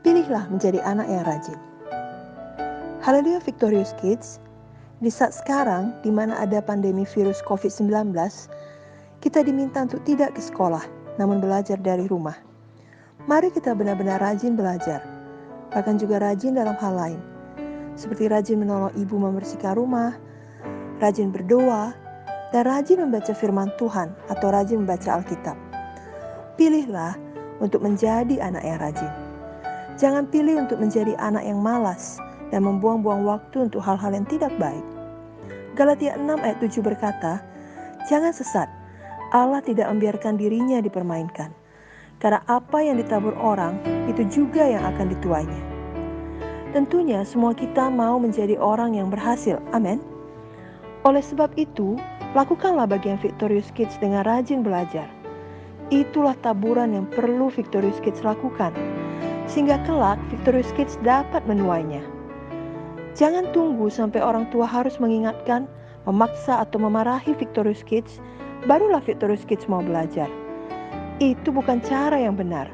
Pilihlah menjadi anak yang rajin. Haleluya Victorious Kids, di saat sekarang di mana ada pandemi virus COVID-19, kita diminta untuk tidak ke sekolah, namun belajar dari rumah. Mari kita benar-benar rajin belajar, bahkan juga rajin dalam hal lain, seperti rajin menolong ibu membersihkan rumah, rajin berdoa, dan rajin membaca firman Tuhan atau rajin membaca Alkitab. Pilihlah untuk menjadi anak yang rajin. Jangan pilih untuk menjadi anak yang malas dan membuang-buang waktu untuk hal-hal yang tidak baik. Galatia 6 ayat 7 berkata, "Jangan sesat, Allah tidak membiarkan dirinya dipermainkan. Karena apa yang ditabur orang, itu juga yang akan dituainya." Tentunya semua kita mau menjadi orang yang berhasil, amin. Oleh sebab itu, lakukanlah bagian Victorious Kids dengan rajin belajar. Itulah taburan yang perlu Victorious Kids lakukan, sehingga kelak Victorious Kids dapat menuainya. Jangan tunggu sampai orang tua harus mengingatkan, memaksa atau memarahi Victorious Kids, barulah Victorious Kids mau belajar. Itu bukan cara yang benar.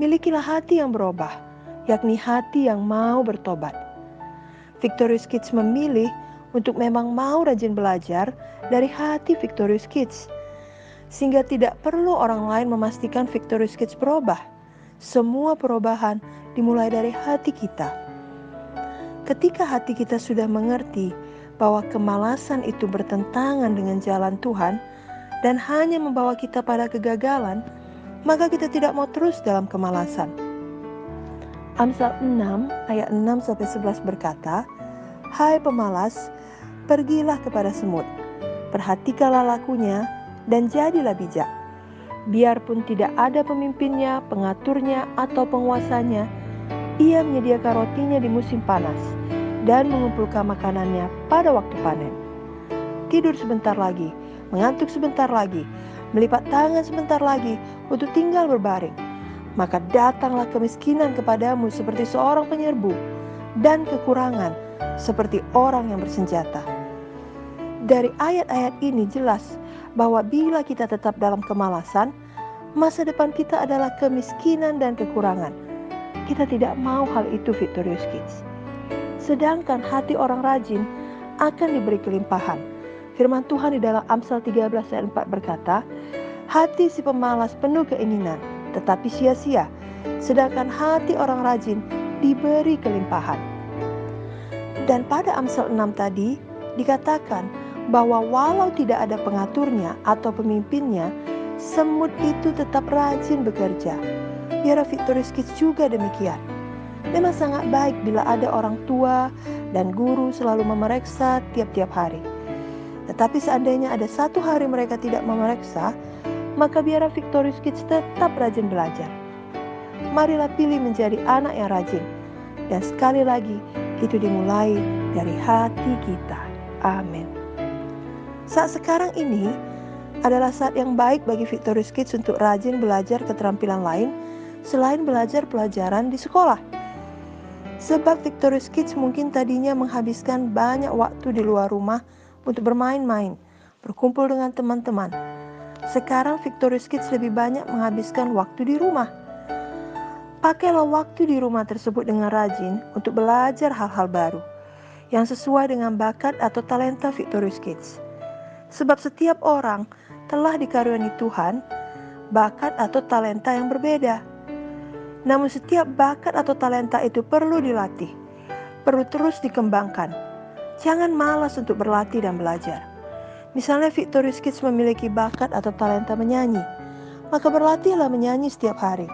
Milikilah hati yang berubah, yakni hati yang mau bertobat. Victorious Kids memilih untuk memang mau rajin belajar dari hati Victorious Kids, sehingga tidak perlu orang lain memastikan Victorious Kids berubah. Semua perubahan dimulai dari hati kita. Ketika hati kita sudah mengerti bahwa kemalasan itu bertentangan dengan jalan Tuhan dan hanya membawa kita pada kegagalan, maka kita tidak mau terus dalam kemalasan. Amsal 6 ayat 6-11 berkata, "Hai pemalas, pergilah kepada semut, perhatikanlah lakunya dan jadilah bijak. Biarpun tidak ada pemimpinnya, pengaturnya, atau penguasanya, ia menyediakan rotinya di musim panas dan mengumpulkan makanannya pada waktu panen. Tidur sebentar lagi, mengantuk sebentar lagi, melipat tangan sebentar lagi untuk tinggal berbaring. Maka datanglah kemiskinan kepadamu seperti seorang penyerbu, dan kekurangan seperti orang yang bersenjata." Dari ayat-ayat ini jelas bahwa bila kita tetap dalam kemalasan, masa depan kita adalah kemiskinan dan kekurangan. Kita tidak mau hal itu, Victorious Kids. Sedangkan hati orang rajin akan diberi kelimpahan. Firman Tuhan di dalam Amsal 13 ayat 4 berkata, "Hati si pemalas penuh keinginan, tetapi sia-sia. Sedangkan hati orang rajin diberi kelimpahan." Dan pada Amsal 6 tadi dikatakan bahwa walau tidak ada pengaturnya atau pemimpinnya, semut itu tetap rajin bekerja. Biar Victorious Kids juga demikian. Memang sangat baik bila ada orang tua dan guru selalu memeriksa tiap-tiap hari. Tetapi seandainya ada satu hari mereka tidak memeriksa, maka biar Victorious Kids tetap rajin belajar. Marilah pilih menjadi anak yang rajin. Dan sekali lagi, itu dimulai dari hati kita. Amin. Saat sekarang ini adalah saat yang baik bagi Victorious Kids untuk rajin belajar keterampilan lain selain belajar pelajaran di sekolah. Sebab Victorious Kids mungkin tadinya menghabiskan banyak waktu di luar rumah untuk bermain-main, berkumpul dengan teman-teman. Sekarang Victorious Kids lebih banyak menghabiskan waktu di rumah. Pakailah waktu di rumah tersebut dengan rajin untuk belajar hal-hal baru yang sesuai dengan bakat atau talenta Victorious Kids. Sebab setiap orang telah dikaruniai Tuhan bakat atau talenta yang berbeda. Namun setiap bakat atau talenta itu perlu dilatih, perlu terus dikembangkan. Jangan malas untuk berlatih dan belajar. Misalnya Victorious Kids memiliki bakat atau talenta menyanyi, maka berlatihlah menyanyi setiap hari.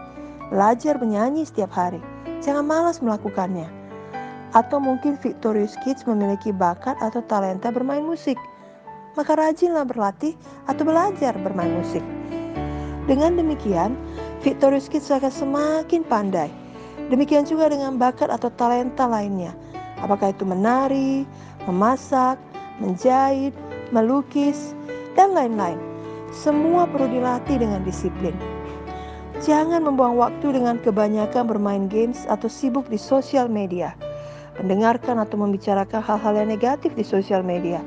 Belajar menyanyi setiap hari. Jangan malas melakukannya. Atau mungkin Victorious Kids memiliki bakat atau talenta bermain musik, maka rajinlah berlatih atau belajar bermain musik. Dengan demikian, Victorious Kids akan semakin pandai. Demikian juga dengan bakat atau talenta lainnya. Apakah itu menari, memasak, menjahit, melukis, dan lain-lain. Semua perlu dilatih dengan disiplin. Jangan membuang waktu dengan kebanyakan bermain games atau sibuk di sosial media, mendengarkan atau membicarakan hal-hal yang negatif di sosial media.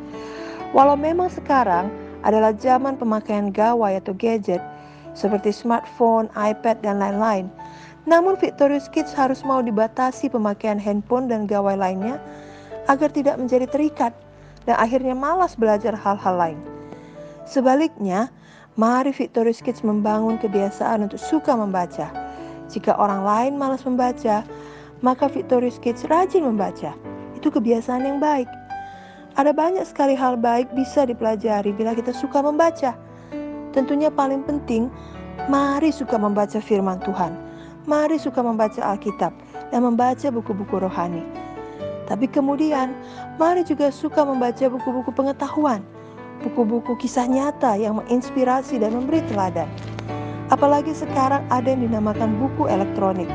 Walau memang sekarang adalah zaman pemakaian gawai atau gadget seperti smartphone, iPad, dan lain-lain, Namun Victorious Kids harus mau dibatasi pemakaian handphone dan gawai lainnya agar tidak menjadi terikat dan akhirnya malas belajar hal-hal lain. Sebaliknya, mari Victorious Kids membangun kebiasaan untuk suka membaca. Jika orang lain malas membaca, maka Victorious Kids rajin membaca. Itu kebiasaan yang baik. Ada banyak sekali hal baik bisa dipelajari bila kita suka membaca. Tentunya paling penting, mari suka membaca firman Tuhan. Mari suka membaca Alkitab dan membaca buku-buku rohani. Tapi kemudian, mari juga suka membaca buku-buku pengetahuan. Buku-buku kisah nyata yang menginspirasi dan memberi teladan. Apalagi sekarang ada yang dinamakan buku elektronik.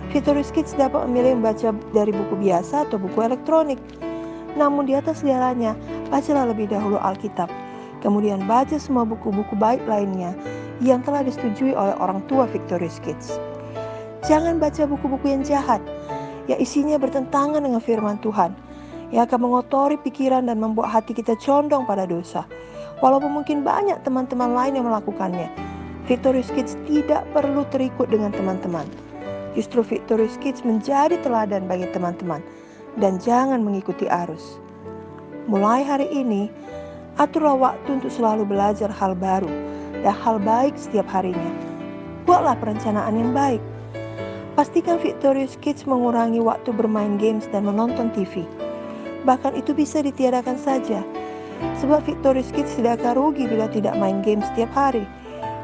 Victorious Kids dapat memilih membaca dari buku biasa atau buku elektronik. Namun di atas segalanya, bacalah lebih dahulu Alkitab. Kemudian baca semua buku-buku baik lainnya yang telah disetujui oleh orang tua Victorious Kids. Jangan baca buku-buku yang jahat, yang isinya bertentangan dengan firman Tuhan, yang akan mengotori pikiran dan membuat hati kita condong pada dosa. Walaupun mungkin banyak teman-teman lain yang melakukannya, Victorious Kids tidak perlu terikut dengan teman-teman. Justru Victorious Kids menjadi teladan bagi teman-teman dan jangan mengikuti arus. Mulai hari ini, aturlah waktu untuk selalu belajar hal baru dan hal baik setiap harinya. Buatlah perencanaan yang baik. Pastikan Victorious Kids mengurangi waktu bermain games dan menonton TV. Bahkan itu bisa ditiadakan saja. Sebab Victorious Kids tidak akan rugi bila tidak main game setiap hari.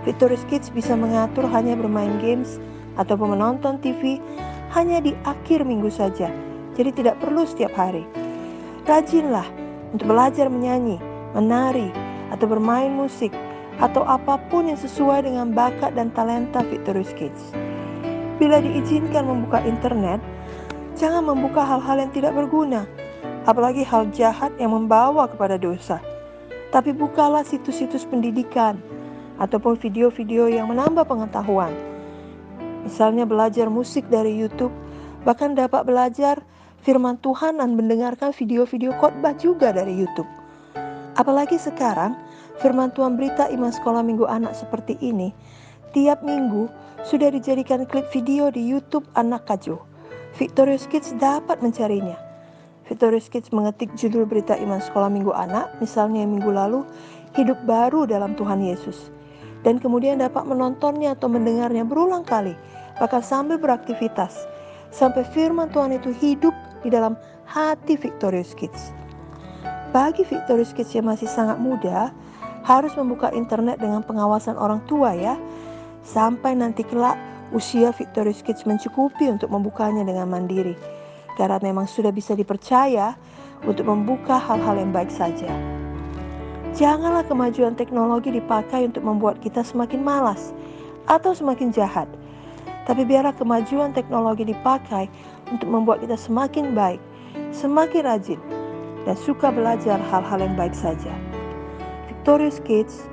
Victorious Kids bisa mengatur hanya bermain games ataupun menonton TV hanya di akhir minggu saja. Jadi tidak perlu setiap hari. Rajinlah untuk belajar menyanyi, menari, atau bermain musik, atau apapun yang sesuai dengan bakat dan talenta Victorious Kids. Bila diizinkan membuka internet, jangan membuka hal-hal yang tidak berguna, apalagi hal jahat yang membawa kepada dosa. Tapi bukalah situs-situs pendidikan ataupun video-video yang menambah pengetahuan. Misalnya belajar musik dari YouTube, bahkan dapat belajar firman Tuhan dan mendengarkan video-video khotbah juga dari YouTube. Apalagi sekarang, firman Tuhan berita iman sekolah minggu anak seperti ini, tiap minggu sudah dijadikan klip video di YouTube Anak Kajo. Victorious Kids dapat mencarinya. Victorious Kids mengetik judul berita iman sekolah minggu anak, misalnya minggu lalu, Hidup Baru dalam Tuhan Yesus. Dan kemudian dapat menontonnya atau mendengarnya berulang kali, bahkan sambil beraktivitas, sampai firman Tuhan itu hidup di dalam hati Victorious Kids. Bagi Victorious Kids yang masih sangat muda, harus membuka internet dengan pengawasan orang tua ya, sampai nanti kelak usia Victorious Kids mencukupi untuk membukanya dengan mandiri, karena memang sudah bisa dipercaya untuk membuka hal-hal yang baik saja. Janganlah kemajuan teknologi dipakai untuk membuat kita semakin malas atau semakin jahat, tapi biarlah kemajuan teknologi dipakai untuk membuat kita semakin baik, semakin rajin, dan suka belajar hal-hal yang baik saja. Victorious Kids,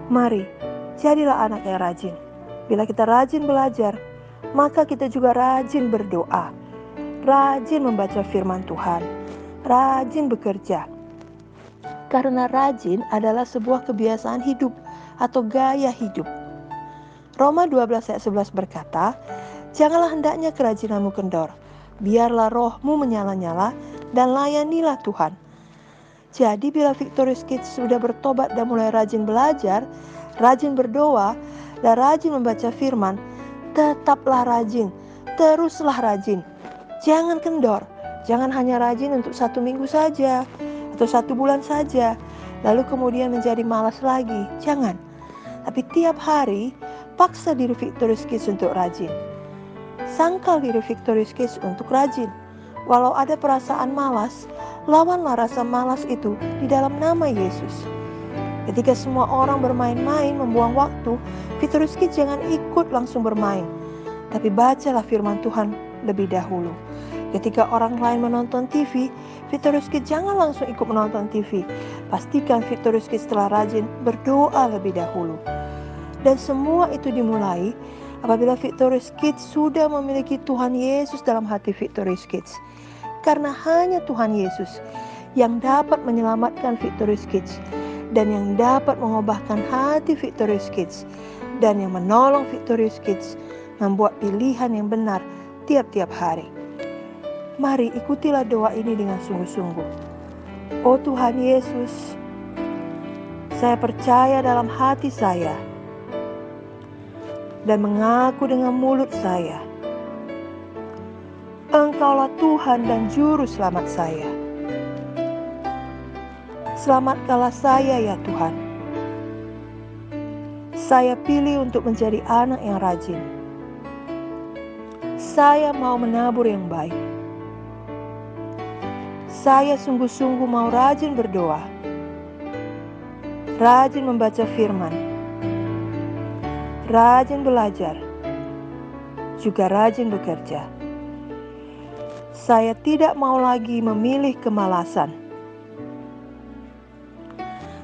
mari jadilah anak yang rajin. Bila kita rajin belajar, maka kita juga rajin berdoa, rajin membaca firman Tuhan, rajin bekerja. Karena rajin adalah sebuah kebiasaan hidup atau gaya hidup. Roma 12 ayat 11 berkata, janganlah hendaknya kerajinanmu kendor, biarlah rohmu menyala-nyala dan layanilah Tuhan. Jadi bila Victorious Kids sudah bertobat dan mulai rajin belajar, rajin berdoa, dan rajin membaca firman, tetaplah rajin, teruslah rajin. Jangan kendor, jangan hanya rajin untuk 1 minggu saja, atau 1 bulan saja, lalu kemudian menjadi malas lagi. Jangan. Tapi tiap hari, paksa diri Victorious Kids untuk rajin. Sangkal diri Victorious Kids untuk rajin. Walau ada perasaan malas, lawanlah rasa malas itu di dalam nama Yesus. Ketika semua orang bermain-main membuang waktu, Victorious Kids jangan ikut langsung bermain, tapi bacalah firman Tuhan lebih dahulu. Ketika orang lain menonton TV, Victorious Kids jangan langsung ikut menonton TV. Pastikan Victorious Kids telah rajin berdoa lebih dahulu. Dan semua itu dimulai apabila Victorious Kids sudah memiliki Tuhan Yesus dalam hati Victorious Kids. Karena hanya Tuhan Yesus yang dapat menyelamatkan Victorious Kids, dan yang dapat mengubahkan hati Victorious Kids, dan yang menolong Victorious Kids membuat pilihan yang benar tiap-tiap hari. Mari ikutilah doa ini dengan sungguh-sungguh. Oh Tuhan Yesus, saya percaya dalam hati saya dan mengaku dengan mulut saya, Engkaulah Tuhan dan Juru Selamat saya. Selamatkanlah saya ya Tuhan. Saya pilih untuk menjadi anak yang rajin. Saya mau menabur yang baik. Saya sungguh-sungguh mau rajin berdoa, rajin membaca firman, rajin belajar, juga rajin bekerja. Saya tidak mau lagi memilih kemalasan.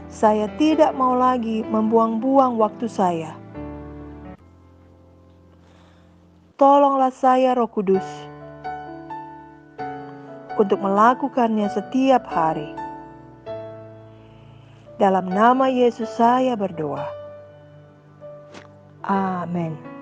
Saya tidak mau lagi membuang-buang waktu saya. Tolonglah saya, Roh Kudus, untuk melakukannya setiap hari. Dalam nama Yesus saya berdoa. Amin.